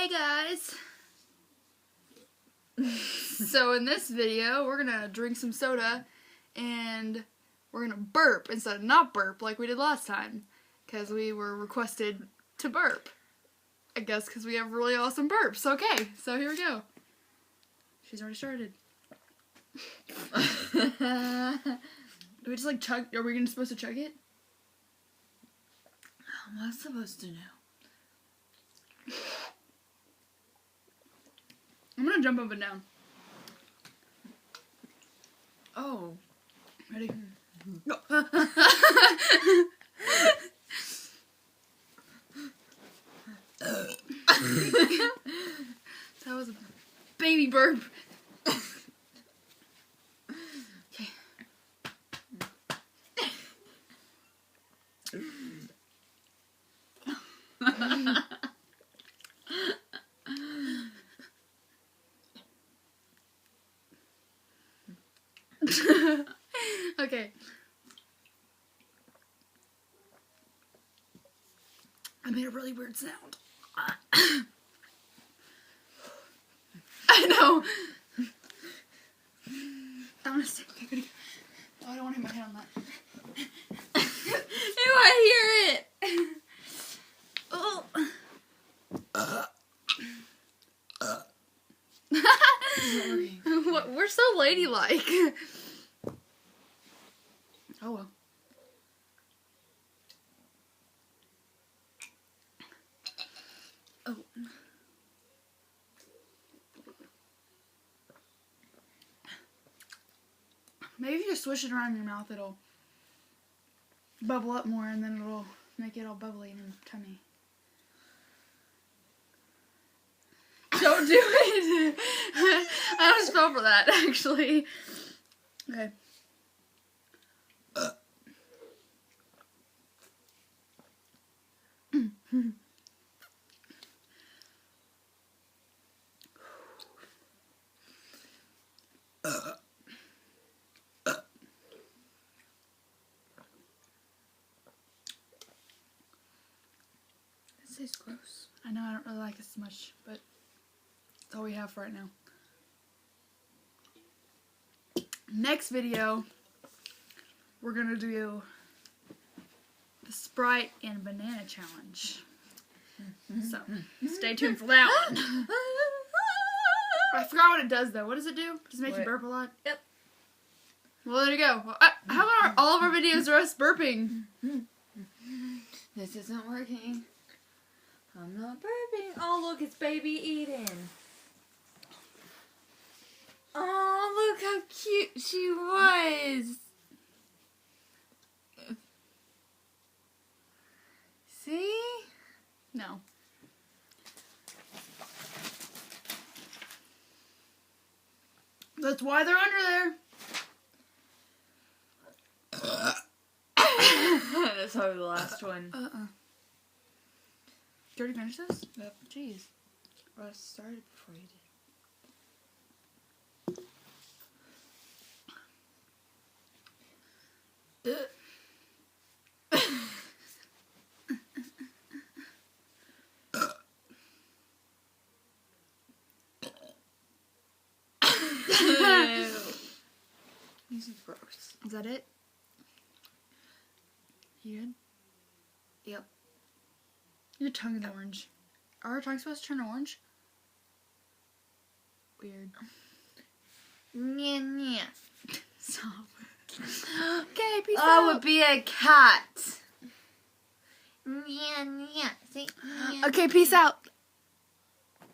Hey guys! So in this video, we're gonna drink some soda and we're gonna burp instead of not burp like we did last time. Because we were requested to burp. I guess because we have really awesome burps. Okay, so here we go. She's already started. Do we just like chug? Are we supposed to chug it? How am I supposed to know? I'm gonna jump up and down. Oh. Ready? Go. That was a baby burp. Okay. Okay. I made a really weird sound. I know. I'm gonna stick. Oh, I don't want to hit my head on that. Ew, I hear it. Oh. What? We're so ladylike. Oh well. Oh. Maybe if you swish it around your mouth, it'll bubble up more, and then it'll make it all bubbly in your tummy. Don't do it. I just fell for that, actually. Okay. This tastes gross. I know I don't really like it as much, but that's all we have for right now. Next video, we're gonna do the Sprite and banana challenge. So stay tuned for that one. I forgot what it does though. What does it do? Does it make you burp a lot? Yep. Well, there you go. Well, how about all of our videos are us burping? This isn't working. I'm not burping. Oh, look, it's baby eating. Oh, look how cute she was. See? No. That's why they're under there. That's probably the last one. Did you already finish this? Yep. Jeez. Well, I started before you did. This is gross. Is that it? You good? Yep. Your tongue is orange. Are our tongues supposed to turn orange? Weird. Nya, nya. Stop. Okay, peace I out. would be a cat. Nya, nya. See? Nya. Okay, peace out.